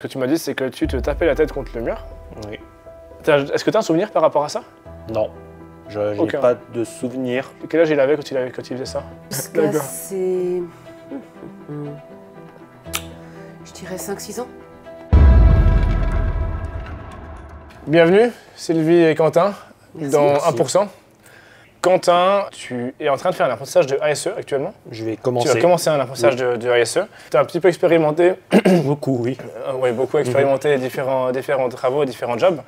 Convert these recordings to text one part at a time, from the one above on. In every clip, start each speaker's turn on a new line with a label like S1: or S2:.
S1: Ce que tu m'as dit, c'est que tu te tapais la tête contre le mur.
S2: Oui.
S1: Est-ce que tu as un souvenir par rapport à ça?
S2: Non. Je n'ai pas de souvenir.
S1: Quel âge il avait quand il faisait ça?
S3: Jusqu'à ses... Je dirais 5-6 ans.
S1: Bienvenue, Sylvie et Quentin,
S3: Merci.
S1: dans
S2: Merci.
S1: 1%. Quentin, tu es en train de faire un apprentissage de ASE actuellement.
S2: Je vais
S1: Tu
S2: commencer.
S1: vas commencer un apprentissage de ASE. Tu as un petit peu expérimenté,
S2: Beaucoup, oui.
S1: oui, beaucoup expérimenté différents travaux, différents jobs.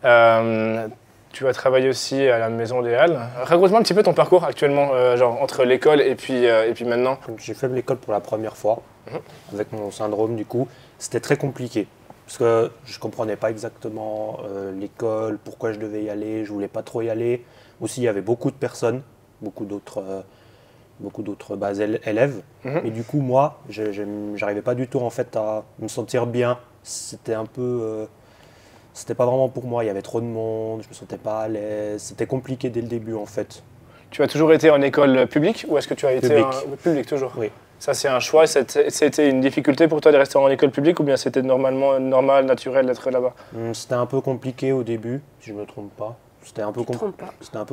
S1: Tu vas travailler aussi à la Maison des Halles. Raconte-moi un petit peu ton parcours actuellement, genre entre l'école et puis maintenant.
S2: J'ai fait l'école pour la première fois, avec mon syndrome du coup. C'était très compliqué, parce que je ne comprenais pas exactement l'école, pourquoi je devais y aller, je ne voulais pas trop y aller. Aussi, il y avait beaucoup de personnes, beaucoup d'autres élèves. Et du coup, moi, j'arrivais pas du tout en fait à me sentir bien. C'était un peu... c'était pas vraiment pour moi, il y avait trop de monde, je me sentais pas à l'aise. C'était compliqué dès le début en fait.
S1: Tu as toujours été en école publique ou est-ce que tu as été
S2: Public.
S1: Public toujours?
S2: Oui.
S1: Ça, c'est un choix. C'était une difficulté pour toi de rester en école publique ou bien c'était normal, naturel d'être là-bas?
S2: C'était un peu compliqué au début, si je me trompe pas. C'était un peu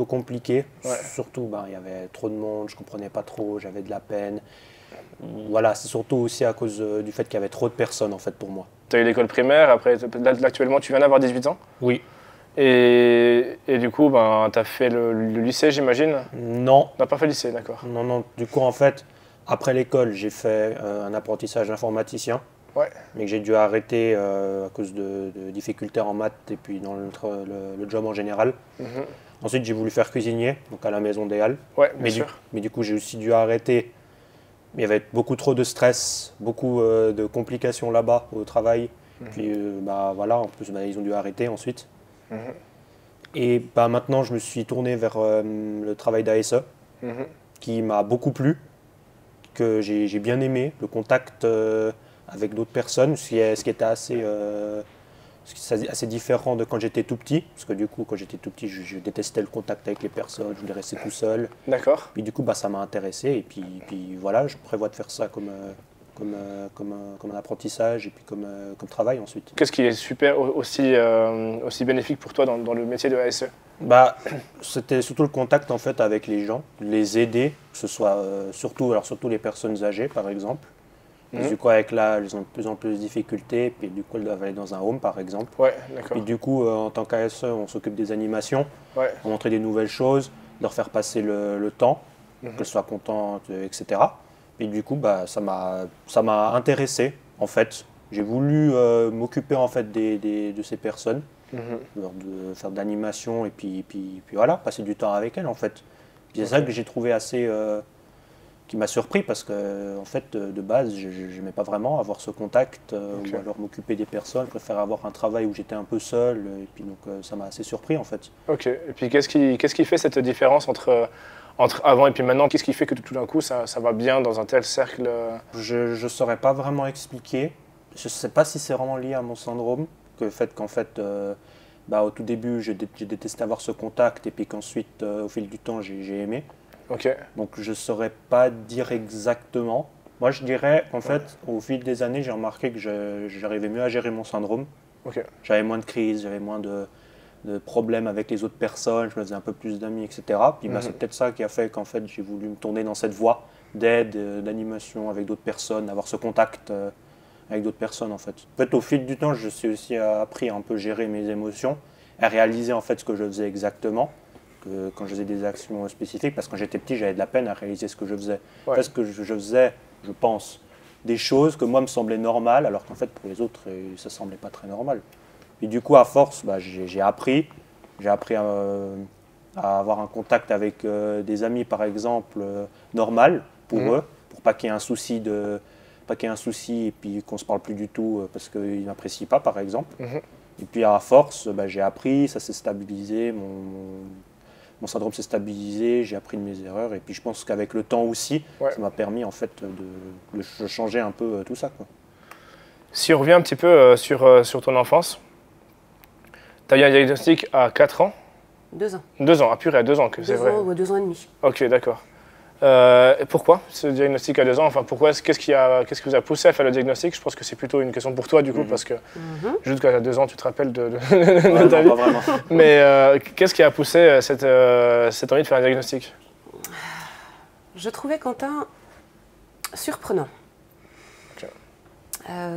S2: compliqué.
S1: Ouais.
S2: Surtout, il y avait trop de monde, je comprenais pas trop, j'avais de la peine. Voilà, c'est surtout aussi à cause du fait qu'il y avait trop de personnes en fait pour moi.
S1: Tu as eu l'école primaire, après, là, actuellement, tu viens d'avoir 18 ans.
S2: Oui.
S1: Et du coup, tu as fait le lycée, j'imagine?
S2: Non.
S1: Tu n'as pas fait le lycée, d'accord.
S2: Non. Du coup, en fait, après l'école, j'ai fait un apprentissage d'informaticien.
S1: Ouais.
S2: Mais que j'ai dû arrêter à cause de difficultés en maths et puis dans le job en général. Ensuite, j'ai voulu faire cuisinier, donc à la Maison des Halles.
S1: Ouais, bien sûr.
S2: Mais du coup, j'ai aussi dû arrêter. Il y avait beaucoup trop de stress, beaucoup de complications là-bas au travail. Puis voilà, en plus, ils ont dû arrêter ensuite. Et maintenant, je me suis tourné vers le travail d'ASE, qui m'a beaucoup plu, que j'ai bien aimé, le contact avec d'autres personnes, ce qui était assez différent de quand j'étais tout petit, parce que du coup, quand j'étais tout petit, je détestais le contact avec les personnes, je voulais rester tout seul.
S1: D'accord.
S2: Puis du coup, ça m'a intéressé, et puis voilà, je prévois de faire ça comme un apprentissage et puis comme travail ensuite.
S1: Qu'est-ce qui est super aussi bénéfique pour toi dans le métier de ASE?
S2: C'était surtout le contact en fait avec les gens, les aider, que ce soit surtout les personnes âgées par exemple. Du coup, avec l'âge, ils ont de plus en plus de difficultés, puis du coup, elles doivent aller dans un home, par exemple.
S1: Ouais, d'accord.
S2: Puis du coup, en tant qu'ASE, on s'occupe des animations,
S1: Ouais.
S2: on montrer des nouvelles choses, leur faire passer le temps, qu'elles soient contentes, etc. Puis du coup, ça m'a intéressé, en fait. J'ai voulu m'occuper, en fait, de ces personnes, de faire de l'animation, et puis voilà, passer du temps avec elles, en fait. Puis c'est ça que j'ai trouvé assez... qui m'a surpris parce que en fait de base je n'aimais pas vraiment avoir ce contact ou alors m'occuper des personnes. Je préfère avoir un travail où j'étais un peu seul et puis donc ça m'a assez surpris en fait.
S1: Ok, et puis qu'est-ce qui fait cette différence entre avant et puis maintenant? Qu'est-ce qui fait que tout d'un coup ça va bien dans un tel cercle?
S2: Je ne saurais pas vraiment expliquer. Je ne sais pas si c'est vraiment lié à mon syndrome, que le fait qu'en fait au tout début j'ai détesté avoir ce contact et puis qu'ensuite au fil du temps j'ai aimé.
S1: Ok.
S2: Donc je ne saurais pas dire exactement. Moi je dirais qu'en fait au fil des années j'ai remarqué que j'arrivais mieux à gérer mon syndrome.
S1: Ok.
S2: J'avais moins de crises, j'avais moins de problèmes avec les autres personnes, je me faisais un peu plus d'amis, etc. Puis c'est peut-être ça qui a fait qu'en fait j'ai voulu me tourner dans cette voie d'aide, d'animation avec d'autres personnes, d'avoir ce contact avec d'autres personnes en fait. En fait au fil du temps je suis aussi appris à un peu gérer mes émotions, à réaliser en fait ce que je faisais exactement. Que quand je faisais des actions spécifiques, parce que quand j'étais petit, j'avais de la peine à réaliser ce que je faisais.
S1: Ouais.
S2: Parce que je faisais, je pense, des choses que moi me semblaient normales, alors qu'en fait pour les autres, ça ne semblait pas très normal. Et du coup, à force, j'ai appris à avoir un contact avec des amis, par exemple, normal pour eux, pour pas qu'il y ait un souci et puis qu'on se parle plus du tout parce qu'ils n'apprécient pas, par exemple. Et puis à force, j'ai appris, ça s'est stabilisé, mon syndrome s'est stabilisé, j'ai appris de mes erreurs et puis je pense qu'avec le temps aussi, ça m'a permis en fait de changer un peu tout ça, quoi.
S1: Si on revient un petit peu sur ton enfance, tu as eu un diagnostic à 4 ans?
S3: 2 ans.
S1: 2 ans, ah purée, 2 ans que c'est vrai.
S3: 2 ans et demi.
S1: Ok, d'accord. Pourquoi ce diagnostic à 2 ans? Enfin, qu'est-ce qui vous a poussé à faire le diagnostic? Je pense que c'est plutôt une question pour toi du coup, parce que juste qu'à 2 ans, tu te rappelles de ta vie.
S2: Pas vraiment.
S1: Mais qu'est-ce qui a poussé cette envie de faire un diagnostic?
S3: Je trouvais Quentin surprenant.
S1: Ok.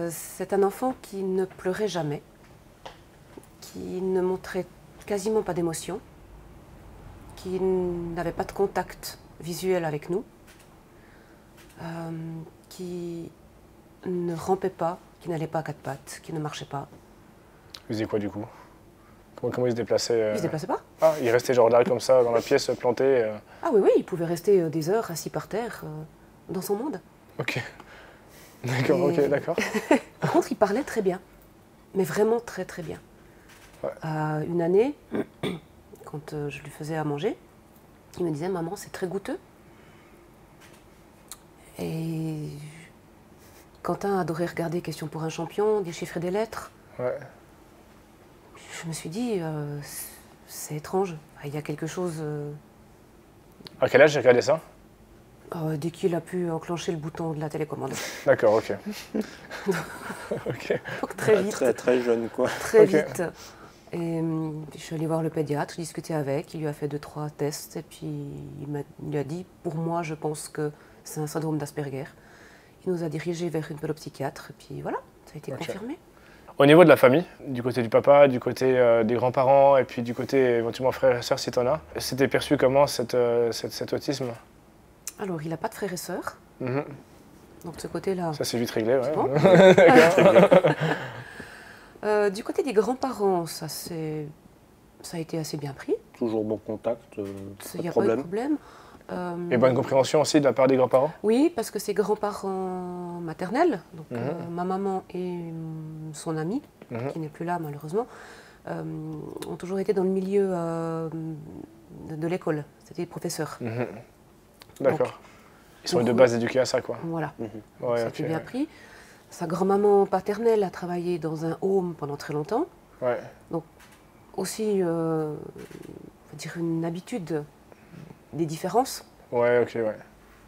S3: C'est un enfant qui ne pleurait jamais, qui ne montrait quasiment pas d'émotion, qui n'avait pas de contact visuel avec nous, qui ne rampait pas, qui n'allait pas à 4 pattes, qui ne marchait pas.
S1: Vous faisiez quoi du coup? Comment il se déplaçait?
S3: Il ne se déplaçait pas.
S1: Ah, il restait genre là comme ça dans la pièce planté.
S3: Ah oui, oui, il pouvait rester des heures assis par terre dans son monde.
S1: Ok. D'accord,
S3: Et-
S1: ok, d'accord.
S3: Par contre, il parlait très bien, mais vraiment très très bien.
S1: Ouais.
S3: Une année, quand je lui faisais à manger, il me disait « Maman, c'est très goûteux ». Et Quentin adorait regarder Question pour un champion, déchiffrer des lettres.
S1: Ouais.
S3: Je me suis dit c'est étrange, il y a quelque chose…
S1: À quel âge j'ai regardé ça?
S3: dès qu'il a pu enclencher le bouton de la télécommande.
S1: D'accord, ok. Ok.
S3: Donc très vite.
S2: Très très jeune quoi.
S3: Très
S1: Ok.
S3: vite. Et je suis allée voir le pédiatre, j'ai discuté avec, il lui a fait 2-3 tests et puis il lui a dit, pour moi je pense que c'est un syndrome d'Asperger. Il nous a dirigés vers une pédopsychiatre et puis voilà, ça a été
S1: Ok.
S3: confirmé.
S1: Au niveau de la famille, du côté du papa, du côté des grands-parents et puis du côté éventuellement frères et sœurs si t'en as, c'était perçu comment cet autisme?
S3: Alors il n'a pas de frères et sœurs,
S1: Mhm.
S3: donc de ce côté-là.
S1: Ça c'est vite réglé, ouais.
S3: Bon.
S1: D'accord.
S3: Du côté des grands-parents, ça a été assez bien pris,
S2: Toujours bon contact, pas
S3: il n'y
S2: de
S3: a pas eu de
S2: problème.
S3: problème.
S1: Et bonne compréhension aussi de la part des grands-parents?
S3: Oui, parce que ses grands-parents maternels, donc ma maman et son ami, qui n'est plus là malheureusement, ont toujours été dans le milieu de l'école, c'était des professeurs.
S1: Mhm. D'accord. Ils sont
S3: donc,
S1: de base éduqués à ça, quoi.
S3: Voilà,
S1: Ouais,
S3: ça a
S1: ok,
S3: été bien
S1: ouais.
S3: pris. Sa grand-maman paternelle a travaillé dans un home pendant très longtemps,
S1: Ouais.
S3: aussi, on va dire une habitude des différences,
S1: Ouais, ok, ouais.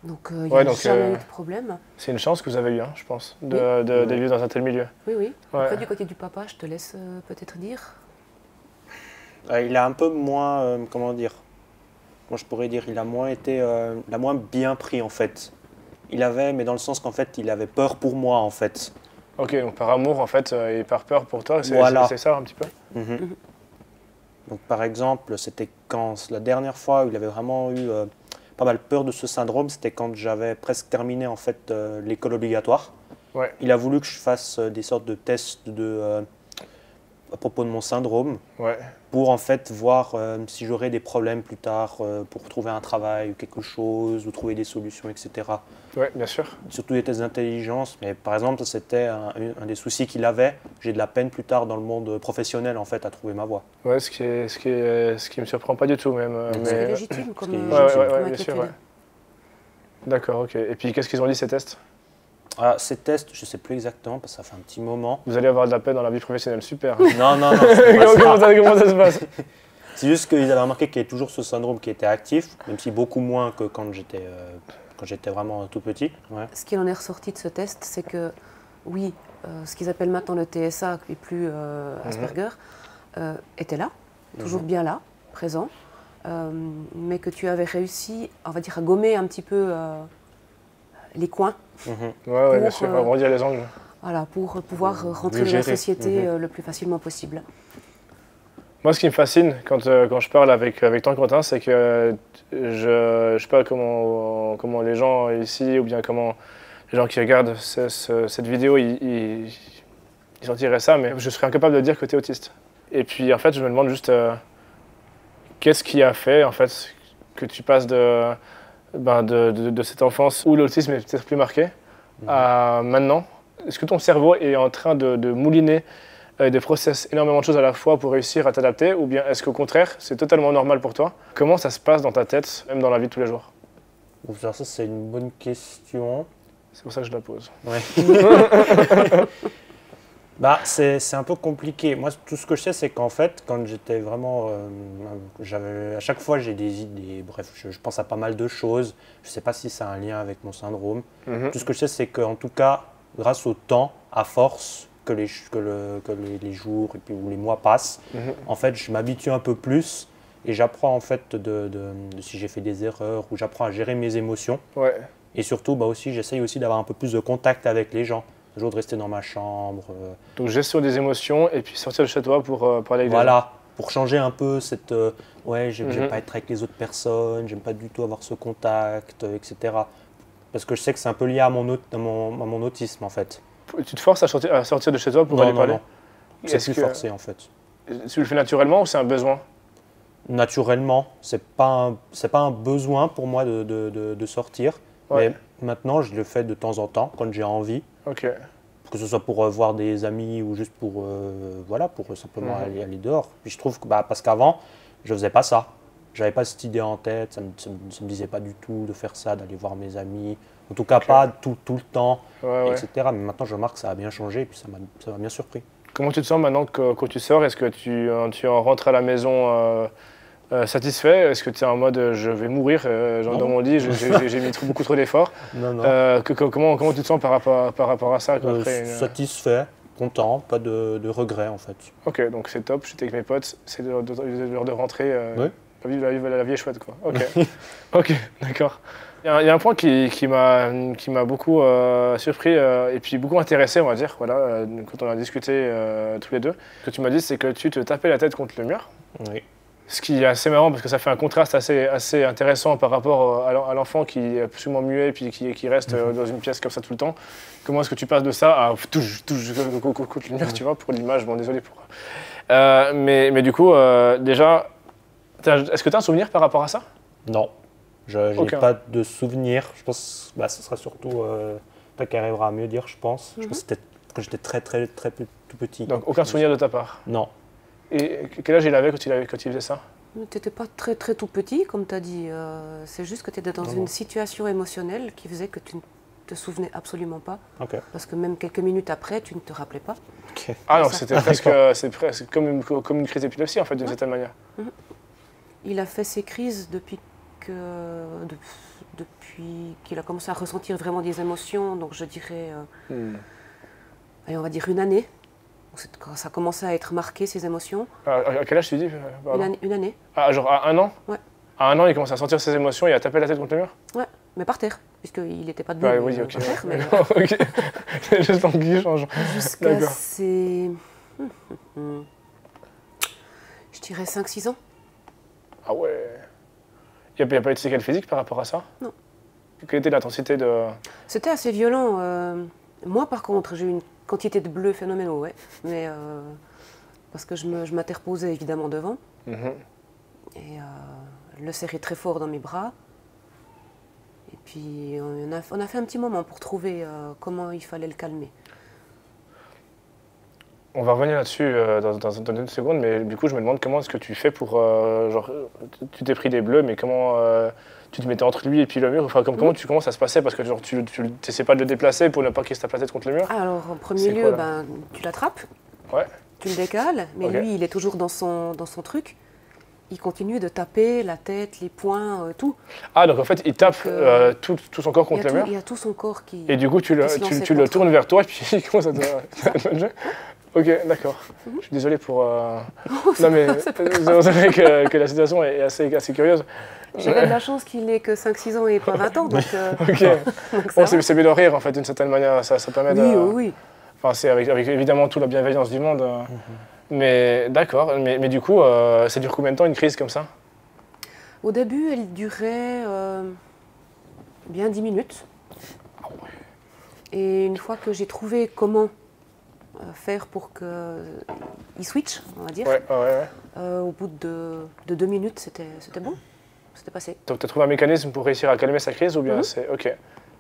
S3: donc il n'y
S1: Ouais,
S3: a
S1: donc,
S3: jamais eu de problème.
S1: C'est une chance que vous avez eue, hein, je pense,
S3: Oui.
S1: d'élever dans un tel milieu.
S3: Oui, oui.
S1: Ouais.
S3: Après, du côté du papa, je te laisse peut-être dire.
S2: Il a un peu moins, comment dire, moi je pourrais dire, il a moins été, il a moins bien pris en fait. Il avait, mais dans le sens qu'en fait, il avait peur pour moi en fait.
S1: Ok, donc par amour, en fait, et par peur pour toi,
S2: Voilà.
S1: c'est ça un petit peu?
S2: Donc par exemple, c'était quand la dernière fois où il avait vraiment eu pas mal peur de ce syndrome, c'était quand j'avais presque terminé en fait l'école obligatoire.
S1: Ouais.
S2: Il a voulu que je fasse des sortes de tests à propos de mon syndrome
S1: Ouais.
S2: pour en fait voir si j'aurais des problèmes plus tard pour trouver un travail ou quelque chose ou trouver des solutions, etc.
S1: Ouais, bien sûr.
S2: Surtout des tests d'intelligence. Mais par exemple, ça, c'était un des soucis qu'il avait. J'ai de la peine plus tard dans le monde professionnel en fait à trouver ma voie.
S1: Ouais, ce qui me surprend pas du tout même.
S3: C'est légitime comme,
S2: ce qui est
S1: Ouais, ouais,
S3: comme
S1: ouais, bien
S3: inquiétude.
S1: sûr, ouais. D'accord, ok. Et puis qu'est-ce qu'ils ont dit ces tests?
S2: Ah, ces tests, je ne sais plus exactement parce que ça fait un petit moment.
S1: Vous allez avoir de la peine dans la vie professionnelle, super.
S2: Non, non, non. c'est pas ça.
S1: Comment ça se passe?
S2: C'est juste qu'ils avaient remarqué qu'il y avait toujours ce syndrome qui était actif, même si beaucoup moins que quand j'étais vraiment tout petit. Ouais.
S3: Ce qui en est ressorti de ce test, c'est que oui, ce qu'ils appellent maintenant le TSA et plus Asperger, était là, toujours bien là, présent, mais que tu avais réussi, on va dire, à gommer un petit peu les coins,
S1: Ouais, ouais, bien
S3: Pour,
S1: sûr, arrondir les angles.
S3: voilà, pour pouvoir rentrer
S2: Mieux
S3: dans la
S2: gérer.
S3: société le plus facilement possible.
S1: Moi, ce qui me fascine quand je parle avec toi, Quentin, c'est que je sais pas comment les gens ici, ou bien comment les gens qui regardent cette vidéo, ils en tireraient ça, mais je serais incapable de dire que tu es autiste. Et puis, en fait, je me demande juste qu'est-ce qui a fait, en fait, que tu passes de cette enfance où l'autisme est peut-être plus marqué à maintenant. Est-ce que ton cerveau est en train de mouliner des process énormément de choses à la fois pour réussir à t'adapter, ou bien est-ce qu'au contraire, c'est totalement normal pour toi? Comment ça se passe dans ta tête, même dans la vie de tous les jours?
S2: Ouf, alors ça, c'est une bonne question.
S1: C'est pour ça que je la pose.
S2: Ouais. Bah, c'est un peu compliqué. Moi, tout ce que je sais, c'est qu'en fait, quand j'étais vraiment. À chaque fois, j'ai des idées. Bref, je pense à pas mal de choses. Je ne sais pas si ça a un lien avec mon syndrome. Tout ce que je sais, c'est qu'en tout cas, grâce au temps, à force que les jours et puis, ou les mois passent, en fait, je m'habitue un peu plus et j'apprends en fait si j'ai fait des erreurs ou j'apprends à gérer mes émotions.
S1: Ouais.
S2: Et surtout, bah aussi, j'essaye aussi d'avoir un peu plus de contact avec les gens. Toujours de rester dans ma chambre.
S1: Donc gestion des émotions et puis sortir de chez toi pour parler avec les gens.
S2: Voilà, pour changer un peu cette... ouais, j'aime pas être avec les autres personnes, j'aime pas du tout avoir ce contact, etc. Parce que je sais que c'est un peu lié à mon autisme, en fait.
S1: Tu te forces à sortir de chez toi pour aller parler?
S2: Non. C'est plus forcé, en fait.
S1: Tu le fais naturellement ou c'est un besoin?
S2: Naturellement, c'est pas un besoin pour moi de sortir.
S1: Ouais.
S2: Mais maintenant, je le fais de temps en temps, quand j'ai envie.
S1: Ok.
S2: Que ce soit pour voir des amis ou juste pour, pour simplement aller dehors. Puis je trouve que, parce qu'avant, je ne faisais pas ça. J'avais pas cette idée en tête, ça me disait pas du tout de faire ça, d'aller voir mes amis. En tout cas, pas tout le temps, etc. Mais maintenant, je remarque que ça a bien changé et puis ça m'a bien surpris.
S1: Comment tu te sens maintenant quand tu sors? Est-ce que tu en rentres à la maison satisfait? Est-ce que tu es en mode je vais mourir dans mon lit, j'ai mis beaucoup trop d'efforts?
S2: Non.
S1: Comment tu te sens par rapport à ça?
S2: Satisfait, content, pas de regrets en fait.
S1: Ok, donc c'est top, j'étais avec mes potes, c'est l'heure de rentrer.
S2: Oui.
S1: La vie est chouette quoi. Ok, ok, d'accord. Il y a un point qui m'a beaucoup surpris et puis beaucoup intéressé, on va dire, voilà, quand on a discuté tous les deux. Ce que tu m'as dit, c'est que tu te tapais la tête contre le mur.
S2: Oui.
S1: Ce qui est assez marrant parce que ça fait un contraste assez intéressant par rapport à l'enfant qui est absolument muet et puis qui reste dans une pièce comme ça tout le temps. Comment est-ce que tu passes de ça à touche contre le mur, tu vois, pour l'image, bon désolé pour... mais du coup, déjà, est-ce que tu as un souvenir par rapport à ça?
S2: Non, je n'ai pas de souvenir. Je pense que ce sera surtout toi qui arriveras à mieux dire, je pense. Je pense que c'était quand j'étais très tout petit.
S1: Donc aucun souvenir de ta part?
S2: Non.
S1: Et quel âge il avait quand il faisait ça?
S3: Tu n'étais pas très tout petit, comme tu as dit. C'est juste que tu étais dans une situation émotionnelle qui faisait que tu ne te souvenais absolument pas.
S2: Okay.
S3: Parce que même quelques minutes après, tu ne te rappelais pas.
S1: Okay. Ah donc c'était presque comme une crise d'épilepsie en fait, d'une certaine manière.
S3: Il a fait ses crises depuis qu'il a commencé à ressentir vraiment des émotions, donc je dirais, allez, on va dire une année. Quand ça a commencé à être marqué, ces émotions.
S1: À quel âge tu dis?
S3: Une année.
S1: Ah, genre à 1 an?
S3: Ouais.
S1: À 1 an, il commence à sentir ses émotions et à taper la tête contre le mur?
S3: Ouais, mais par terre, puisqu'il n'était pas debout.
S1: Oui, ok.
S3: Par terre, mais...
S1: Ok, c'est juste l'angle qui change.
S3: Jusqu'à ses... je dirais 5-6 ans.
S1: Ah ouais. Il n'y a pas eu de séquelles physiques par rapport à ça?
S3: Non.
S1: Quelle était l'intensité de...
S3: C'était assez violent. Moi, par contre, j'ai eu une quantité de bleus phénoménaux, ouais. Mais parce que je m'interposais évidemment devant. Et le serrait très fort dans mes bras. Et puis on a fait un petit moment pour trouver comment il fallait le calmer.
S1: On va revenir là-dessus dans une seconde, mais du coup je me demande comment est-ce que tu fais pour... genre, tu t'es pris des bleus, mais comment tu te mettais entre lui et puis le mur? Enfin, comment ça se passait? Parce que genre, tu n'essaies pas de le déplacer pour ne pas qu'il se tape la tête contre le mur?
S3: Alors en premier lieu, tu l'attrapes, tu le décales, mais lui il est toujours dans son truc. Il continue de taper la tête, les poings, tout. Ah, donc
S1: en fait, il tape tout son corps contre le mur?
S3: Il y a tout son corps qui...
S1: Et du coup, tu le tournes vers toi et puis il commence à te jouer? Ok, d'accord. Je suis désolé pour... Non mais c'est vrai que la situation est assez curieuse.
S3: J'avais de la chance qu'il n'ait que 5-6 ans et pas 20 ans, donc...
S1: Ok. Bon, c'est bien de rire, en fait, d'une certaine manière. Ça permet de...
S3: Oui.
S1: Enfin, c'est avec évidemment toute la bienveillance du monde. Mais d'accord. Mais du coup, ça dure combien de temps, une crise comme ça?
S3: Au début, elle durait bien 10 minutes.
S1: Ah ouais.
S3: Et une fois que j'ai trouvé comment faire pour qu'il switch, on va dire, au bout de 2 minutes, c'était bon. C'était passé.
S1: Donc tu as trouvé un mécanisme pour réussir à calmer sa crise ou bien c'est... Ok.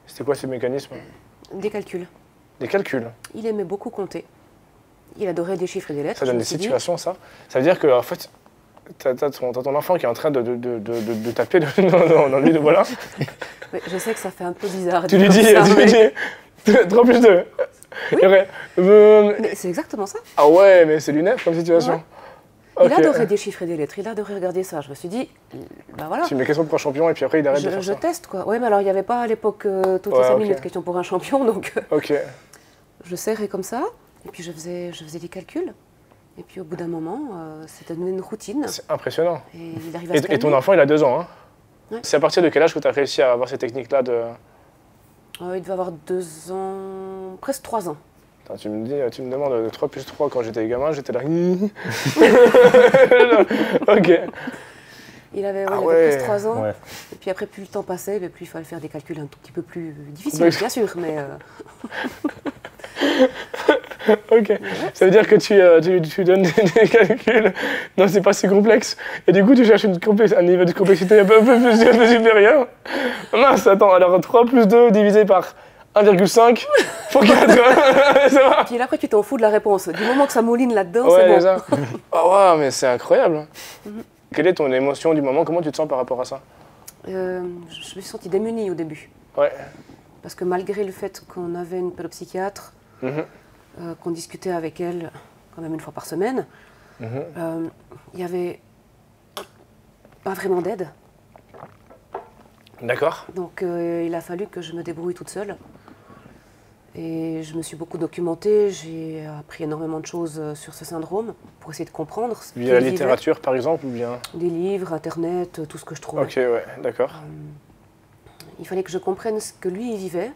S1: C'était quoi ce mécanisme?
S3: Des calculs.
S1: Des calculs?
S3: Il aimait beaucoup compter. Il adorait des chiffres et des lettres.
S1: Ça donne des situations, ça? Ça veut dire que en fait, t'as ton enfant qui est en train de taper dans lui, voilà.
S3: Oui, je sais que ça fait un peu bizarre.
S1: Tu lui dis, trop plus de...
S3: Oui.
S1: Il y aurait,
S3: Mais c'est exactement ça.
S1: ah ouais, mais c'est lunaire comme situation.
S3: Ouais.
S1: Ok.
S3: Il adorait déchiffrer des lettres, il adorait regarder ça. Je me suis dit, bah voilà.
S1: Tu mets question pour un champion et puis après il arrête de faire
S3: Je
S1: ça.
S3: teste quoi. Ouais, mais alors il n'y avait pas à l'époque toutes les
S1: Ouais,
S3: 5
S1: ok.
S3: minutes question pour un champion, donc
S1: Ok.
S3: je serrais comme ça, et puis je faisais des calculs. Et puis au bout d'un moment, c'était devenu une routine.
S1: C'est impressionnant.
S3: Et il arrivait à se
S1: Et ton
S3: calmer.
S1: enfant, il a 2 ans. Hein.
S3: Ouais.
S1: C'est à partir de quel âge que tu as réussi à avoir ces techniques-là de...
S3: Il devait avoir 2 ans, presque 3 ans.
S1: Attends, tu me demandes de 3 plus 3 quand j'étais gamin, j'étais là. Ok.
S3: Il avait,
S1: Ah
S3: il avait
S1: ouais.
S3: presque 3 ans.
S2: Ouais.
S3: Et puis après, plus le temps passait, mais plus il fallait faire des calculs un tout petit peu plus difficiles, bien sûr. Mais
S1: Ok. Ça veut dire que tu donnes des calculs. Non, c'est pas si complexe. Et du coup, tu cherches un niveau de complexité un peu plus supérieur. Mince, attends, alors 3 plus 2 divisé par 1,5 pour 4. Ça va.
S3: puis après, tu t'en fous de la réponse. Du moment que ça mouline là-dedans,
S1: Ouais,
S3: c'est bon.
S1: déjà. Oh, wow, mais c'est incroyable. Quelle est ton émotion du moment? Comment tu te sens par rapport à ça?
S3: Je me suis sentie démunie au début.
S1: Ouais.
S3: Parce que malgré le fait qu'on avait une pédopsychiatre, qu'on discutait avec elle quand même une fois par semaine, il n'y avait pas vraiment d'aide.
S1: D'accord.
S3: Donc il a fallu que je me débrouille toute seule. Et je me suis beaucoup documentée, j'ai appris énormément de choses sur ce syndrome pour essayer de comprendre ce
S1: Via la
S3: qu'il vivait.
S1: littérature, par exemple, ou bien...
S3: Des livres, Internet, tout ce que je trouvais.
S1: Ok, ouais, d'accord.
S3: Il fallait que je comprenne ce que lui il vivait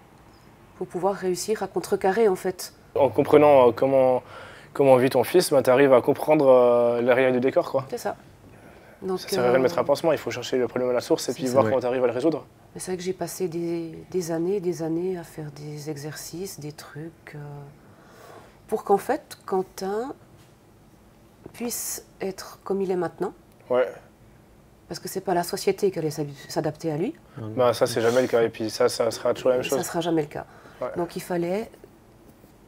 S3: pour pouvoir réussir à contrecarrer en fait.
S1: En comprenant comment vit ton fils, bah, tu arrives à comprendre l'arrière du décor, quoi.
S3: C'est ça. Donc,
S1: Ça sert à rien de mettre un pansement, il faut chercher le problème à la source et puis
S3: C'est
S1: voir
S2: ça.
S1: comment tu arrives à le résoudre.
S3: mais c'est vrai que j'ai passé des années à faire des exercices, des trucs, pour qu'en fait Quentin puisse être comme il est maintenant.
S1: Ouais,
S3: Parce que c'est pas la société qui allait s'adapter à lui.
S1: bah, ça c'est jamais le cas et puis ça sera toujours la même
S3: Ça ne
S1: chose.
S3: sera jamais le cas.
S1: Ouais.
S3: Donc il fallait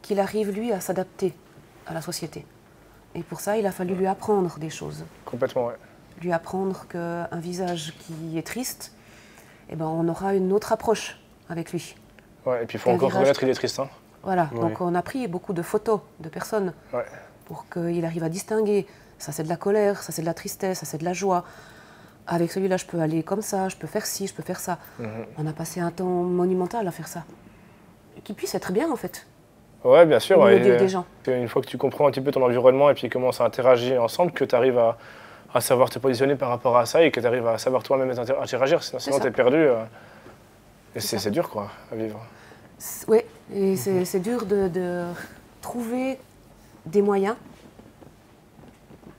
S3: qu'il arrive, lui, à s'adapter à la société. Et pour ça, il a fallu lui apprendre des choses.
S1: Complètement, ouais.
S3: Lui apprendre qu'un visage qui est triste, eh ben, on aura une autre approche avec lui.
S1: Ouais, et puis il faut
S3: Un
S1: encore
S3: virage.
S1: reconnaître qu'il est triste. Hein.
S3: Voilà,
S2: Ouais.
S3: donc on a pris beaucoup de photos de personnes
S1: Ouais.
S3: pour qu'il arrive à distinguer. Ça, c'est de la colère, ça, c'est de la tristesse, ça, c'est de la joie. Avec celui-là, je peux aller comme ça, je peux faire ci, je peux faire ça. On a passé un temps monumental à faire ça. Qu'il puisse être bien, en fait,
S1: Ouais, bien sûr.
S3: au
S1: ouais,
S3: milieu
S1: et,
S3: des gens.
S1: une fois que tu comprends un petit peu ton environnement et puis comment ça interagit ensemble, que tu arrives à savoir te positionner par rapport à ça et que tu arrives à savoir toi-même interagir, sinon
S3: ça.
S1: tu es perdu. Et
S3: C'est ça.
S1: c'est dur, quoi, à vivre.
S3: Oui, et c'est dur de trouver des moyens,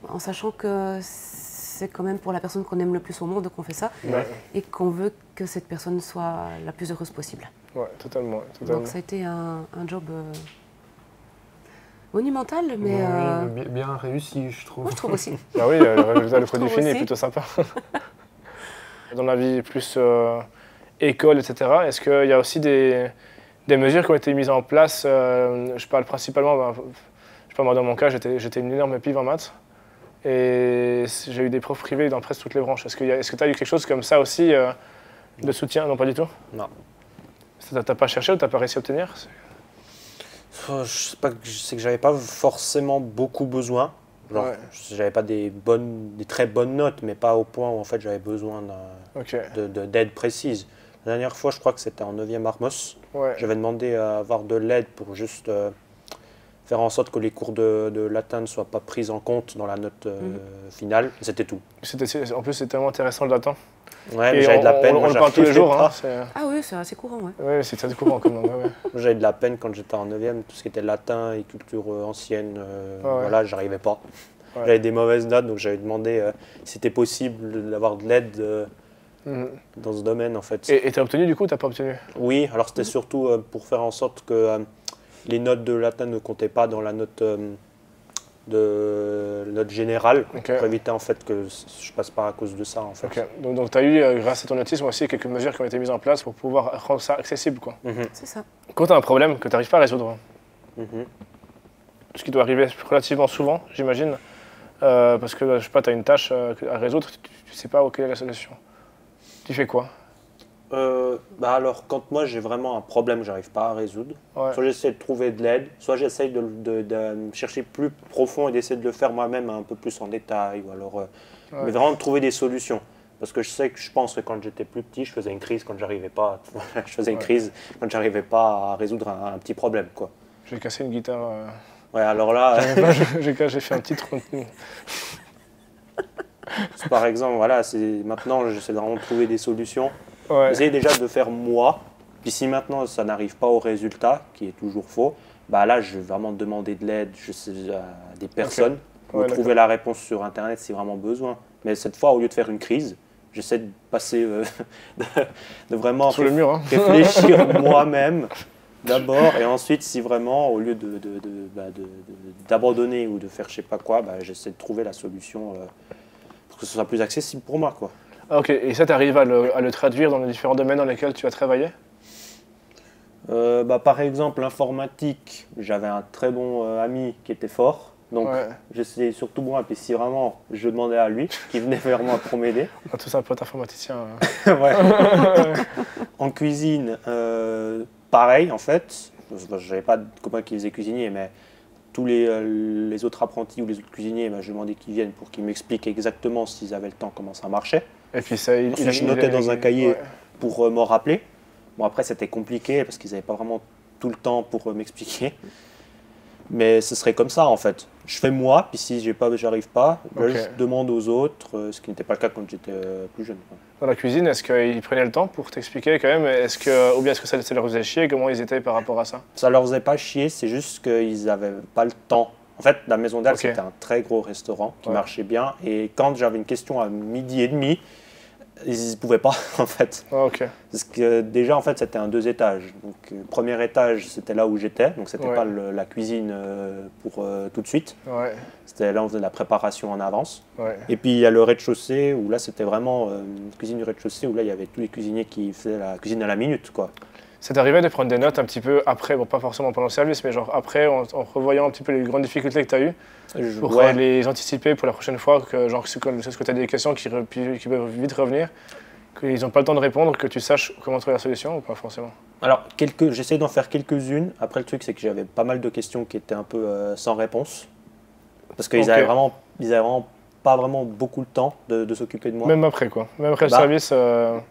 S3: en sachant que c'est quand même pour la personne qu'on aime le plus au monde qu'on fait ça,
S1: Ouais,
S3: et qu'on veut que cette personne soit la plus heureuse possible.
S1: ouais, totalement. totalement.
S3: Donc ça a été un job monumental, mais
S4: Bien réussi, je trouve.
S3: moi je trouve aussi.
S1: Ah oui, le résultat, le produit
S3: trouve
S1: fini est
S3: aussi.
S1: plutôt sympa. Dans la vie plus école, etc., est-ce qu'il y a aussi des mesures qui ont été mises en place je parle principalement, je sais pas, moi dans mon cas, j'étais une énorme pive en maths et j'ai eu des profs privés dans presque toutes les branches. Est-ce que tu as eu quelque chose comme ça aussi de soutien? Non, pas du tout.
S2: Non.
S1: T'as pas cherché ou t'as pas réussi à obtenir?
S2: Je sais pas, je sais que j'avais pas forcément beaucoup besoin. Genre,
S1: Ouais.
S2: j'avais pas des très bonnes notes, mais pas au point où en fait j'avais besoin
S1: Ok,
S2: d'aide précise. La dernière fois, je crois que c'était en 9e Armos.
S1: ouais.
S2: J'avais demandé à avoir de l'aide pour juste faire en sorte que les cours de latin ne soient pas pris en compte dans la note finale. C'était tout.
S1: En plus, c'est tellement intéressant le latin.
S2: Ouais, mais
S1: Et
S2: j'avais de la peine.
S1: on
S2: moi,
S1: le parle tous les
S2: j'arrivais
S1: jours.
S2: pas.
S1: Hein, c'est...
S3: Ah oui, c'est assez courant, ouais.
S1: Ouais, c'est très courant quand même. Ouais, ouais.
S2: Moi, j'avais de la peine quand j'étais en 9e, tout ce qui était latin et culture ancienne,
S1: ouais.
S2: voilà, j'arrivais pas.
S1: Ouais.
S2: J'avais des mauvaises notes, donc j'avais demandé si c'était possible d'avoir de l'aide
S1: Mhm.
S2: dans ce domaine en fait.
S1: Et t'as obtenu du coup ou t'as pas obtenu?
S2: Oui, alors c'était surtout pour faire en sorte que les notes de latin ne comptaient pas dans la note, note générale,
S1: Ok.
S2: pour éviter en fait que je passe pas à cause de ça en fait.
S1: Ok, donc tu as eu, grâce à ton autisme aussi, quelques mesures qui ont été mises en place pour pouvoir rendre ça accessible, quoi.
S2: Mhm,
S3: C'est ça.
S1: Quand tu as un problème que tu n'arrives pas à résoudre,
S2: mhm.
S1: ce qui doit arriver relativement souvent, j'imagine, parce que, je sais pas, tu as une tâche à résoudre, tu sais pas quelle est la solution. Tu fais quoi?
S2: Bah alors, quand moi j'ai vraiment un problème que j'arrive pas à résoudre,
S1: Ouais.
S2: soit j'essaie de trouver de l'aide, soit j'essaie de chercher plus profond et d'essayer de le faire moi-même un peu plus en détail, ou alors, mais vraiment de trouver des solutions. Parce que je pense que quand j'étais plus petit, je faisais une crise quand j'arrivais pas, je faisais une crise quand j'arrivais pas à résoudre un petit problème, quoi.
S1: J'ai cassé une guitare.
S2: Ouais, alors là,
S1: J'ai fait un petit trou.
S2: par exemple, voilà, maintenant j'essaie vraiment de trouver des solutions.
S1: Ouais.
S2: Essayer déjà de faire moi, puis si maintenant ça n'arrive pas au résultat, qui est toujours faux, bah là je vais vraiment demander de l'aide à des personnes, ou
S1: Ouais,
S2: trouver la réponse sur internet si vraiment besoin. Mais cette fois, au lieu de faire une crise, j'essaie de passer, de vraiment
S1: Sur le mur, hein.
S2: réfléchir moi-même d'abord, et ensuite si vraiment, au lieu d'abandonner ou de faire je sais pas quoi, bah, j'essaie de trouver la solution pour que ce soit plus accessible pour moi, quoi.
S1: Ah, ok, et ça, tu arrives à le traduire dans les différents domaines dans lesquels tu as travaillé?
S2: Bah, par exemple, l'informatique, j'avais un très bon ami qui était fort. Donc,
S1: Ouais.
S2: j'essayais surtout moi. Puis, si vraiment je demandais à lui, qui venait vers moi pour m'aider.
S1: On a tous un pote informaticien. Hein.
S2: Ouais. En cuisine, pareil, en fait. Je n'avais pas de copain qui faisait cuisinier, mais tous les autres apprentis ou les autres cuisiniers, bah, je demandais qu'ils viennent pour qu'ils m'expliquent exactement s'ils avaient le temps, comment ça marchait.
S1: Et puis ça,
S2: Ensuite, je notais dans un cahier
S1: ouais.
S2: pour m'en rappeler. Bon, après, c'était compliqué parce qu'ils n'avaient pas vraiment tout le temps pour m'expliquer. Mais ce serait comme ça, en fait. Je fais moi, puis si j'arrive pas, là,
S1: Ok.
S2: je demande aux autres, ce qui n'était pas le cas quand j'étais plus jeune, quoi.
S1: Dans la cuisine, est-ce qu'ils prenaient le temps pour t'expliquer quand même? Ou bien est-ce que ça leur faisait chier? Comment ils étaient par rapport à ça?
S2: Ça leur faisait pas chier, c'est juste qu'ils n'avaient pas le temps. En fait, la Maison d'Al,
S1: Ok.
S2: c'était un très gros restaurant qui
S1: Ouais.
S2: marchait bien. Et quand j'avais une question à 12h30, ils ne pouvaient pas, en fait.
S1: Ah, ok.
S2: Parce que déjà, en fait, c'était un 2 étages. Donc, premier étage, c'était là où j'étais. Donc, c'était
S1: Ouais.
S2: pas la cuisine pour tout de suite.
S1: Ouais.
S2: C'était là où on faisait de la préparation en avance.
S1: Ouais.
S2: Et puis, il y a le rez-de-chaussée, où là, c'était vraiment une cuisine du rez-de-chaussée, où là, il y avait tous les cuisiniers qui faisaient la cuisine à la minute, quoi.
S1: C'est arrivé de prendre des notes un petit peu après, bon, pas forcément pendant le service, mais genre après, en revoyant un petit peu les grandes difficultés que tu as eues, pour
S2: Ouais.
S1: les anticiper pour la prochaine fois, que genre, c'est ce que tu as des questions qui peuvent vite revenir, qu'ils n'ont pas le temps de répondre, que tu saches comment trouver la solution ou pas forcément?
S2: Alors, j'essaie d'en faire quelques-unes. Après, le truc, c'est que j'avais pas mal de questions qui étaient un peu sans réponse. Parce qu'ils
S1: Ok.
S2: avaient vraiment pas vraiment beaucoup le temps de s'occuper de moi.
S1: Même après quoi, même après
S2: Bah,
S1: le service.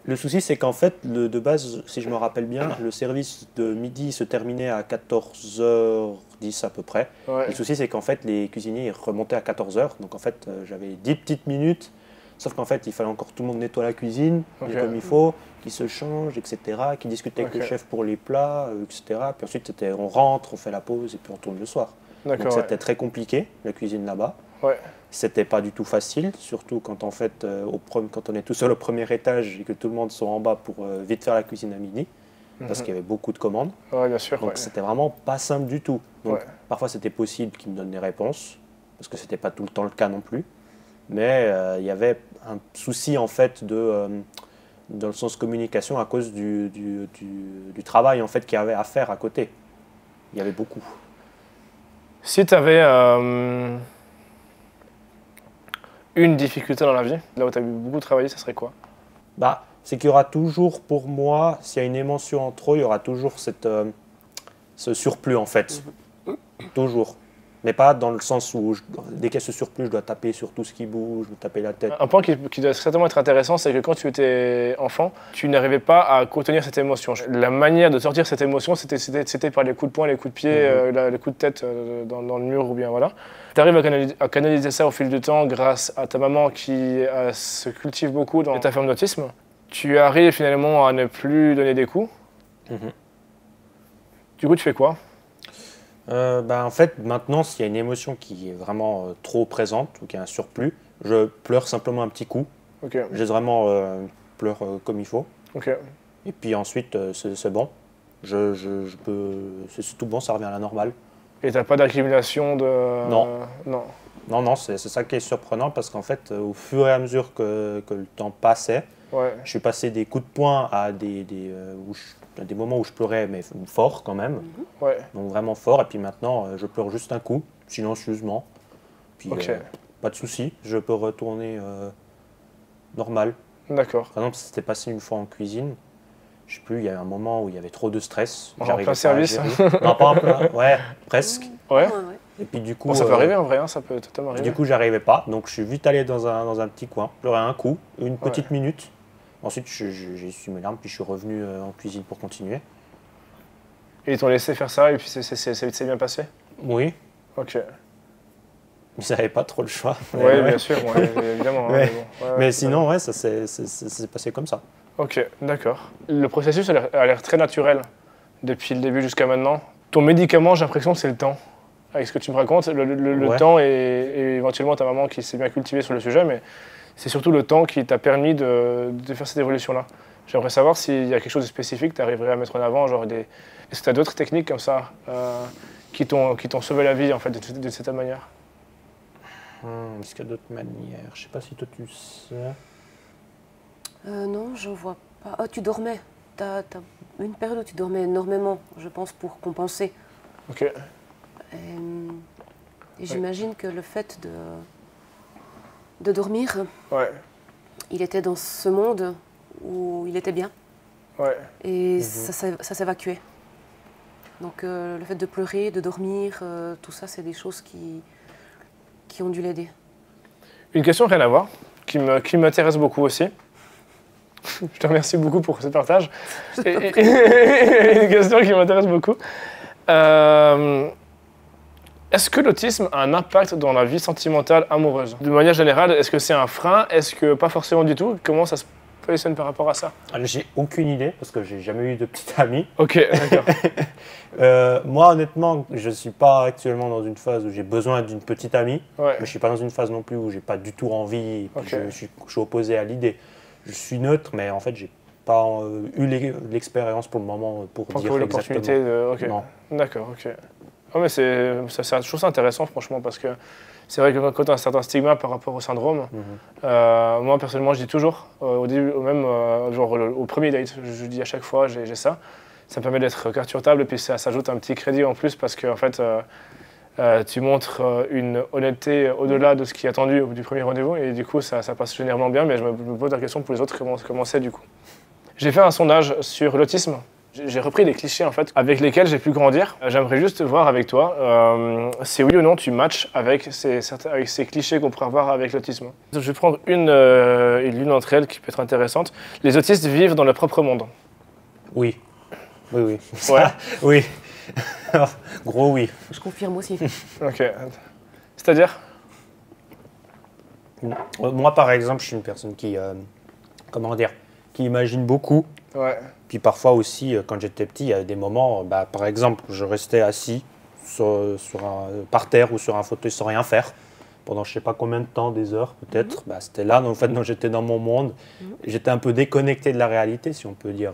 S2: Le souci, c'est qu'en fait, de base, si je me rappelle bien, le service de midi se terminait à 14h10 à peu près.
S1: Ouais.
S2: Le souci, c'est qu'en fait, les cuisiniers ils remontaient à 14h. Donc, en fait, j'avais 10 petites minutes. Sauf qu'en fait, il fallait encore tout le monde nettoie la cuisine
S1: Ok.
S2: comme il faut, qu'ils se changent, etc., qu'ils discutent avec
S1: Ok.
S2: le chef pour les plats, etc. Puis ensuite, on rentre, on fait la pause et puis on tourne le soir. Donc,
S1: D'accord.
S2: c'était très compliqué, la cuisine là-bas.
S1: Ouais.
S2: C'était pas du tout facile, surtout quand en fait, quand on est tout seul au premier étage et que tout le monde sont en bas pour vite faire la cuisine à midi, parce qu'il y avait beaucoup de commandes.
S1: Ouais, bien sûr.
S2: Donc
S1: Ouais.
S2: c'était vraiment pas simple du tout. Donc
S1: Ouais.
S2: parfois c'était possible qu'ils me donnent des réponses, parce que c'était pas tout le temps le cas non plus. Mais il y avait un souci en fait dans le sens communication à cause du travail en fait qu'il y avait à faire à côté. Il y avait beaucoup.
S1: Si tu avais une difficulté dans la vie, là où tu as beaucoup travaillé, ça serait quoi?
S2: Bah, c'est qu'il y aura toujours, pour moi, s'il y a une émotion en trop, il y aura toujours ce surplus en fait. Toujours. Mais pas dans le sens où, dès qu'il y a ce surplus, je dois taper sur tout ce qui bouge, me taper la tête.
S1: Un point qui doit certainement être intéressant, c'est que quand tu étais enfant, tu n'arrivais pas à contenir cette émotion. La manière de sortir cette émotion, c'était par les coups de poing, les coups de pied, les coups de tête dans le mur ou bien voilà. Tu arrives à canaliser ça au fil du temps grâce à ta maman qui se cultive beaucoup dans ta forme d'autisme. Tu arrives finalement à ne plus donner des coups.
S2: Mhm.
S1: Du coup, tu fais quoi?
S2: En fait, maintenant, s'il y a une émotion qui est vraiment trop présente ou qui a un surplus, je pleure simplement un petit coup.
S1: Ok,
S2: Je vraiment pleure comme il faut.
S1: ok.
S2: Et puis ensuite, c'est bon. C'est tout bon, ça revient à la normale.
S1: Et t'as pas d'accumulation de...
S2: Non.
S1: Non.
S2: Non, c'est ça qui est surprenant parce qu'en fait, au fur et à mesure que le temps passait,
S1: Ouais.
S2: je suis passé des coups de poing à des moments où je pleurais, mais fort quand même.
S1: Ouais.
S2: Donc vraiment fort. Et puis maintenant, je pleure juste un coup, silencieusement. Puis
S1: Ok.
S2: pas de souci, je peux retourner normal.
S1: D'accord.
S2: Par exemple, ça s'était passé une fois en cuisine. Je sais plus, il y a un moment où il y avait trop de stress.
S1: En
S2: J'arrivais
S1: plein
S2: pas à
S1: service.
S2: gérer. Non, pas en plein, ouais, presque.
S1: Ouais.
S2: Et puis du coup,
S1: Bon, ça peut arriver en vrai, hein, ça peut totalement arriver.
S2: du coup, j'arrivais pas. Donc, je suis vite allé dans un petit coin. J'aurais un coup, une petite minute. Ensuite, j'ai essuyé mes larmes, puis je suis revenu en cuisine pour continuer.
S1: Et ils t'ont laissé faire ça et puis c'est bien passé?
S2: Oui,
S1: Ok.
S2: ils n'avaient pas trop le choix.
S1: Ouais, bien sûr, ouais, évidemment.
S2: Ouais.
S1: Bon,
S2: Mais sinon, ouais, ça s'est passé comme ça.
S1: Ok, d'accord. Le processus a l'air très naturel depuis le début jusqu'à maintenant. Ton médicament, j'ai l'impression que c'est le temps. Avec ce que tu me racontes, le
S2: Ouais.
S1: temps et éventuellement ta maman qui s'est bien cultivée sur le sujet, mais c'est surtout le temps qui t'a permis de faire cette évolution-là. J'aimerais savoir s'il y a quelque chose de spécifique que tu arriverais à mettre en avant, genre est-ce que tu as d'autres techniques comme ça qui t'ont sauvé la vie en fait de cette manière?
S2: Est-ce qu'il y a d'autres manières? Je sais pas si toi tu sais.
S3: Non, je vois pas. Oh, tu dormais. T'as une période où tu dormais énormément, je pense, pour compenser.
S1: Ok.
S3: Et j'imagine que le fait de dormir,
S1: Ouais.
S3: il était dans ce monde où il était bien.
S1: Ouais.
S3: Et ça s'évacuait. Donc le fait de pleurer, de dormir, tout ça, c'est des choses qui ont dû l'aider.
S1: Une question rien à voir, qui m'intéresse beaucoup aussi. Je te remercie beaucoup pour ce partage. Une question qui m'intéresse beaucoup. Est-ce que l'autisme a un impact dans la vie sentimentale amoureuse? De manière générale, est-ce que c'est un frein? Est-ce que pas forcément du tout? Comment ça se positionne par rapport à ça?
S2: Alors, j'ai aucune idée parce que j'ai jamais eu de petite amie.
S1: Ok, d'accord.
S2: Moi, honnêtement, je suis pas actuellement dans une phase où j'ai besoin d'une petite amie,
S1: Ouais.
S2: mais je suis pas dans une phase non plus où j'ai pas du tout envie. Et puis
S1: Ok.
S2: je suis opposé à l'idée. Je suis neutre, mais en fait, j'ai pas eu l'expérience pour le moment pour
S1: Pas
S2: dire
S1: encore l'opportunité
S2: exactement.
S1: de. Ok.
S2: Non.
S1: D'accord, ok. Oh, mais je trouve ça intéressant, franchement, parce que c'est vrai que quand tu as un certain stigma par rapport au syndrome, moi, personnellement, je dis toujours, au début, genre au premier date, je dis à chaque fois, j'ai ça. Ça me permet d'être carte sur table, et puis ça s'ajoute un petit crédit en plus, parce que en fait, tu montres une honnêteté au-delà de ce qui est attendu du premier rendez-vous, et du coup, ça passe généralement bien, mais je me pose la question pour les autres, comment c'est du coup. J'ai fait un sondage sur l'autisme. J'ai repris des clichés en fait avec lesquels j'ai pu grandir. J'aimerais juste voir avec toi si oui ou non tu matches avec ces clichés qu'on pourrait avoir avec l'autisme. Je vais prendre l'une d'entre elles qui peut être intéressante. Les autistes vivent dans leur propre monde.
S2: Oui. Oui, oui.
S1: Ouais.
S2: Oui. Gros oui.
S3: Je confirme aussi.
S1: Ok. C'est-à-dire?
S2: Moi, par exemple, je suis une personne qui, comment dire, qui imagine beaucoup.
S1: Ouais.
S2: Puis parfois aussi, quand j'étais petit, il y a des moments, par exemple, je restais assis par terre ou sur un fauteuil sans rien faire pendant je sais pas combien de temps, des heures peut-être. C'était là, en fait, donc j'étais dans mon monde. J'étais un peu déconnecté de la réalité, si on peut dire.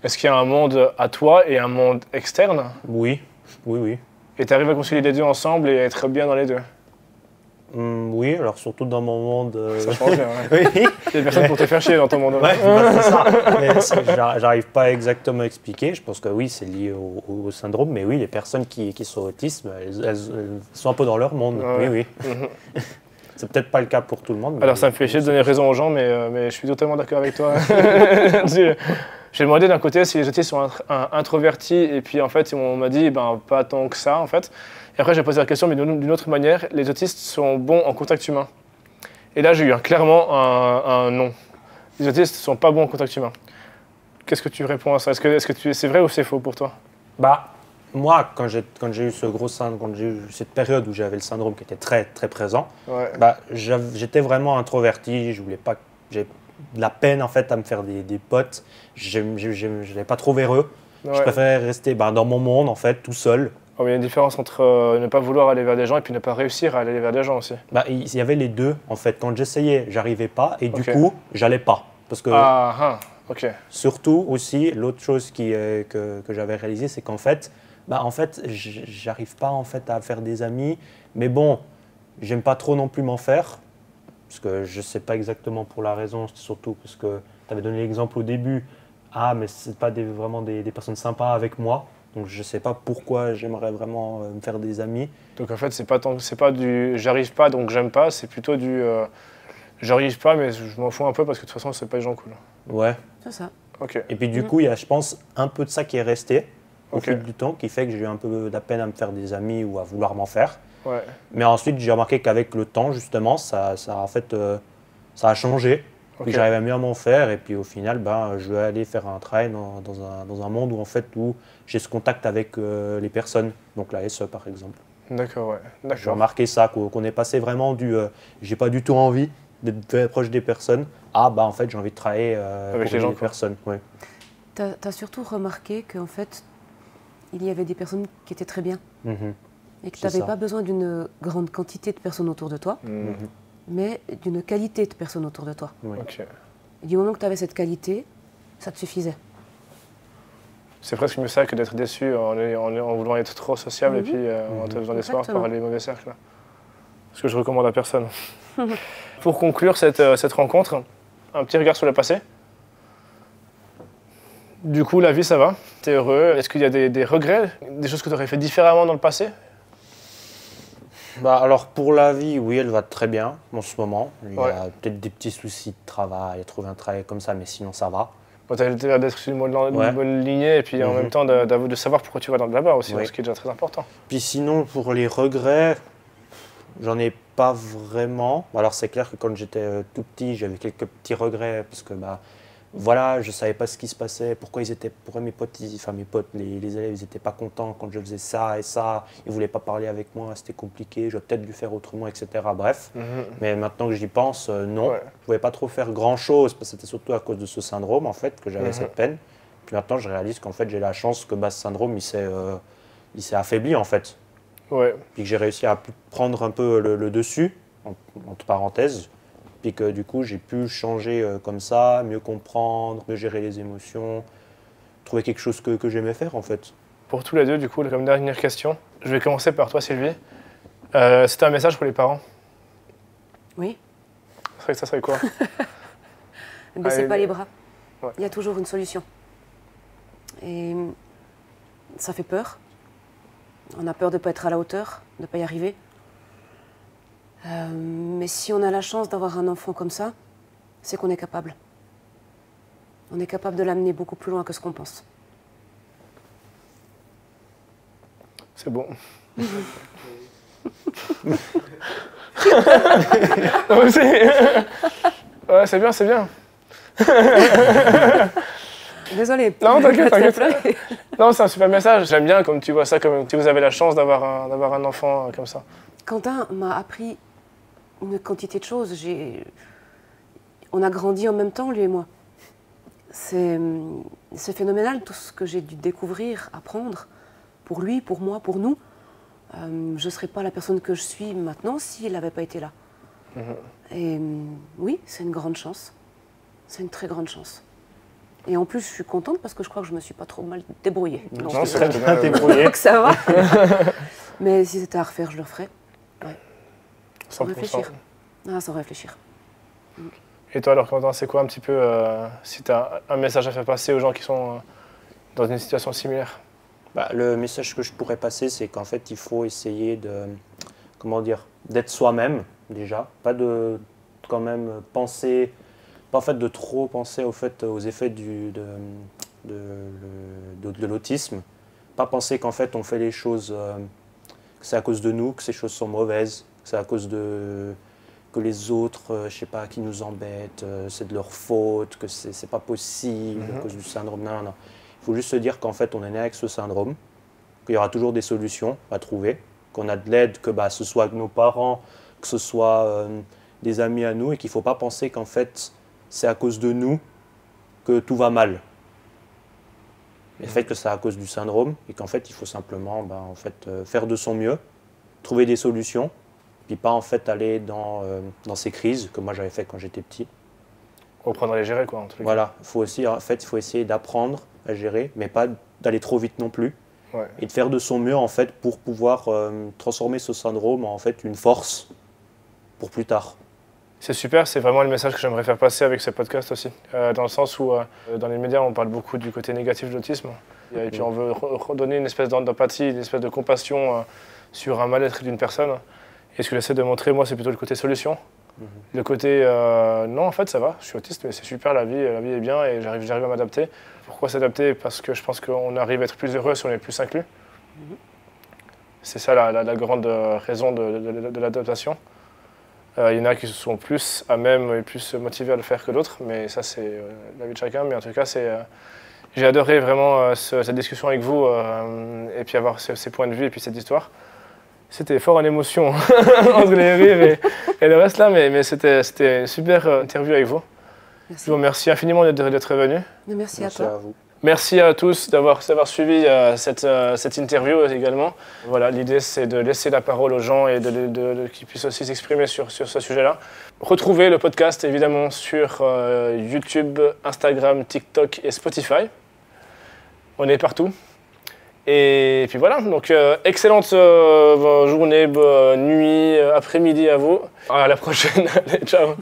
S1: Est-ce qu'il y a un monde à toi et un monde externe?
S2: Oui, oui, oui.
S1: Et tu arrives à concilier les deux ensemble et être bien dans les deux?
S2: Oui, alors surtout dans mon monde.
S1: Ça change bien, ouais.
S2: Oui.
S1: Il y a des personnes pour te faire chier dans ton monde.
S2: Ouais, c'est ça. Mais j'arrive pas exactement à expliquer. Je pense que oui, c'est lié au syndrome. Mais oui, les personnes qui sont autistes, elles sont un peu dans leur monde.
S1: Ouais.
S2: Oui, oui. C'est peut-être pas le cas pour tout le monde.
S1: Alors ça me fait chier de donner raison aux gens, mais je suis totalement d'accord avec toi. J'ai demandé d'un côté si les autistes sont introvertis, et puis en fait on m'a dit pas tant que ça en fait. Et après j'ai posé la question, mais d'une autre manière, les autistes sont bons en contact humain. Et là j'ai eu clairement un non. Les autistes ne sont pas bons en contact humain. Qu'est-ce que tu réponds à ça? Est-ce que c'est vrai ou c'est faux pour toi?
S2: Moi, quand j'ai eu ce gros syndrome, quand j'ai eu cette période où j'avais le syndrome qui était très très présent,
S1: Ouais.
S2: j'étais vraiment introverti. Je voulais pas, j'ai de la peine en fait à me faire des potes. Je n'allais pas trop vers eux.
S1: Ouais.
S2: Je préférais rester dans mon monde en fait, tout seul.
S1: Oh, mais il y a une différence entre ne pas vouloir aller vers des gens et puis ne pas réussir à aller vers des gens aussi.
S2: Il y avait les deux en fait. Quand j'essayais, j'arrivais pas et du
S1: Ok.
S2: coup, j'allais pas. Parce que
S1: Ok.
S2: surtout aussi, l'autre chose que j'avais réalisé, c'est qu'en fait, j'arrive pas en fait à faire des amis. Mais bon, j'aime pas trop non plus m'en faire. Parce que je sais pas exactement pour la raison, surtout parce que tu avais donné l'exemple au début. Mais c'est pas vraiment des personnes sympas avec moi. Donc je sais pas pourquoi j'aimerais vraiment me faire des amis.
S1: Donc en fait, c'est pas du j'arrive pas donc j'aime pas, c'est plutôt du j'arrive pas mais je m'en fous un peu parce que de toute façon, c'est pas des gens cool.
S2: Ouais.
S3: C'est ça.
S1: Ok.
S2: Et puis du coup, il y a, je pense, un peu de ça qui est resté au
S1: Ok.
S2: fil du temps, qui fait que j'ai eu un peu de la peine à me faire des amis ou à vouloir m'en faire.
S1: Ouais.
S2: Mais ensuite, j'ai remarqué qu'avec le temps, justement, ça a changé.
S1: Ok.
S2: Puis j'arrive à mieux m'en faire. Et puis au final, je vais aller faire un travail dans un monde où j'ai ce contact avec les personnes. Donc la SE, par exemple.
S1: D'accord, ouais.
S2: J'ai
S1: D'accord.
S2: remarqué ça, qu'on est passé vraiment j'ai pas du tout envie d'être très proche des personnes. Ah, en fait, j'ai envie de travailler
S1: Avec
S2: pour
S1: les gens,
S2: des
S1: quoi.
S2: personnes. Ouais.
S3: Tu as surtout remarqué qu'en fait, il y avait des personnes qui étaient très bien
S2: Mhm.
S3: et que tu
S2: C'est
S3: n'avais
S2: ça.
S3: pas besoin d'une grande quantité de personnes autour de toi,
S1: Hmm.
S2: Mhm.
S3: mais d'une qualité de personnes autour de toi.
S2: Ouais.
S1: Ok.
S3: Et du moment que tu avais cette qualité, ça te suffisait.
S1: C'est presque mieux ça que d'être déçu en voulant être trop sociable et puis en te faisant des soirs
S3: Exactement.
S1: par les mauvais cercles. Ce que je recommande à personne. Pour conclure cette rencontre, un petit regard sur le passé. Du coup, la vie, ça va. T'es heureux. Est-ce qu'il y a des regrets, des choses que tu aurais fait différemment dans le passé?
S2: Alors pour la vie, oui, elle va très bien en ce moment. Il y
S1: Ouais.
S2: a peut-être des petits soucis de travail, trouver un travail comme ça, mais sinon ça va.
S1: Bon, t'as l'air d'être sur une
S2: Ouais.
S1: bonne lignée et puis en
S2: Mhm.
S1: même temps de savoir pourquoi tu vas là-bas aussi,
S2: Ouais.
S1: ce qui est déjà très important.
S2: Puis sinon, pour les regrets, j'en ai pas vraiment. Alors c'est clair que quand j'étais tout petit, j'avais quelques petits regrets parce que voilà, je savais pas ce qui se passait, pourquoi mes potes, les élèves, ils étaient pas contents quand je faisais ça et ça, ils voulaient pas parler avec moi, c'était compliqué, je vais peut-être dû faire autrement, etc. Bref. Mais maintenant que j'y pense, non,
S1: Ouais.
S2: je pouvais pas trop faire grand chose parce que c'était surtout à cause de ce syndrome en fait que j'avais
S1: Mhm.
S2: cette peine. Puis maintenant, je réalise qu'en fait, j'ai la chance que ce syndrome, il s'est affaibli en fait.
S1: Ouais.
S2: Puis que j'ai réussi à prendre un peu le dessus, entre parenthèses, puis que du coup j'ai pu changer comme ça, mieux comprendre, mieux gérer les émotions, trouver quelque chose que j'aimais faire en fait.
S1: Pour tous les deux, du coup, comme dernière question, je vais commencer par toi, Sylvie. C'était un message pour les parents.
S3: Oui,
S1: Ça serait quoi?
S3: ne baissez
S1: Allez,
S3: pas les bras.
S1: ouais.
S3: Il y a toujours une solution. Et ça fait peur. On a peur de ne pas être à la hauteur, de ne pas y arriver. Mais si on a la chance d'avoir un enfant comme ça, c'est qu'on est capable. On est capable de l'amener beaucoup plus loin que ce qu'on pense.
S1: C'est bon. Ouais, c'est bien, c'est bien.
S3: Désolée.
S1: Non, t'inquiète,
S3: je vais te
S1: t'inquiète.
S3: faire pleurer.
S1: Non, c'est un super message. J'aime bien comme tu vois ça, comme si vous avez la chance d'avoir un enfant comme ça.
S3: Quentin m'a appris une quantité de choses. On a grandi en même temps, lui et moi. C'est phénoménal tout ce que j'ai dû découvrir, apprendre, pour lui, pour moi, pour nous. Je ne serais pas la personne que je suis maintenant s'il n'avait pas été là. Et oui, c'est une grande chance. C'est une très grande chance. Et en plus, je suis contente parce que je crois que je ne me suis pas trop mal débrouillée. Donc,
S1: Non, c'est bien
S2: débrouillé.
S3: donc ça va. Mais si c'était à refaire, je le referais. Sans
S1: 100%.
S3: réfléchir. Ah, sans réfléchir.
S1: Et toi, alors, Quentin, c'est quoi un petit peu, si tu as un message à faire passer aux gens qui sont dans une situation similaire?
S2: Le message que je pourrais passer, c'est qu'en fait, il faut essayer d'être soi-même déjà, pas de quand même penser, pas en fait de trop penser aux effets de l'autisme, pas penser qu'en fait on fait les choses, que c'est à cause de nous, que ces choses sont mauvaises, que c'est à cause que les autres, je sais pas, qui nous embêtent, c'est de leur faute, que c'est pas possible à cause du syndrome. Non, non. Il faut juste se dire qu'en fait, on est né avec ce syndrome, qu'il y aura toujours des solutions à trouver, qu'on a de l'aide, que ce soit nos parents, que ce soit des amis à nous, et qu'il ne faut pas penser qu'en fait, c'est à cause de nous que tout va mal. Le fait que c'est à cause du syndrome, et qu'en fait, il faut simplement faire de son mieux, trouver des solutions, puis pas en fait aller dans ces crises que moi j'avais fait quand j'étais petit.
S1: Reprendre à les gérer, quoi, en tous les cas.
S2: Voilà, il faut essayer d'apprendre à gérer, mais pas d'aller trop vite non plus.
S1: Ouais.
S2: Et de faire de son mieux en fait pour pouvoir transformer ce syndrome en fait une force pour plus tard.
S1: C'est super, c'est vraiment le message que j'aimerais faire passer avec ce podcast aussi. Dans le sens où, dans les médias, on parle beaucoup du côté négatif de l'autisme. Et puis on veut redonner une espèce d'empathie, une espèce de compassion sur un mal-être d'une personne. Et ce que j'essaie de montrer, moi, c'est plutôt le côté solution. Le côté non, en fait, ça va, je suis autiste, mais c'est super, la vie est bien et j'arrive à m'adapter. Pourquoi s'adapter? Parce que je pense qu'on arrive à être plus heureux si on est plus inclus. C'est ça la grande raison de l'adaptation. Il y en a qui sont plus à même et plus motivés à le faire que d'autres, mais ça, c'est la vie de chacun. Mais en tout cas, j'ai adoré vraiment cette discussion avec vous et puis avoir ces points de vue et puis cette histoire. C'était fort en émotion entre les rires et le reste là, mais c'était une super interview avec vous.
S3: Merci.
S1: Je vous remercie infiniment d'être venu.
S3: Merci à
S2: Merci
S3: toi.
S2: à vous.
S1: Merci à tous d'avoir suivi cette interview également. Voilà, l'idée c'est de laisser la parole aux gens et qu'ils puissent aussi s'exprimer sur ce sujet-là. Retrouvez le podcast évidemment sur YouTube, Instagram, TikTok et Spotify. On est partout. Et puis voilà, donc excellente journée, nuit, après-midi à vous. À la prochaine, allez, ciao.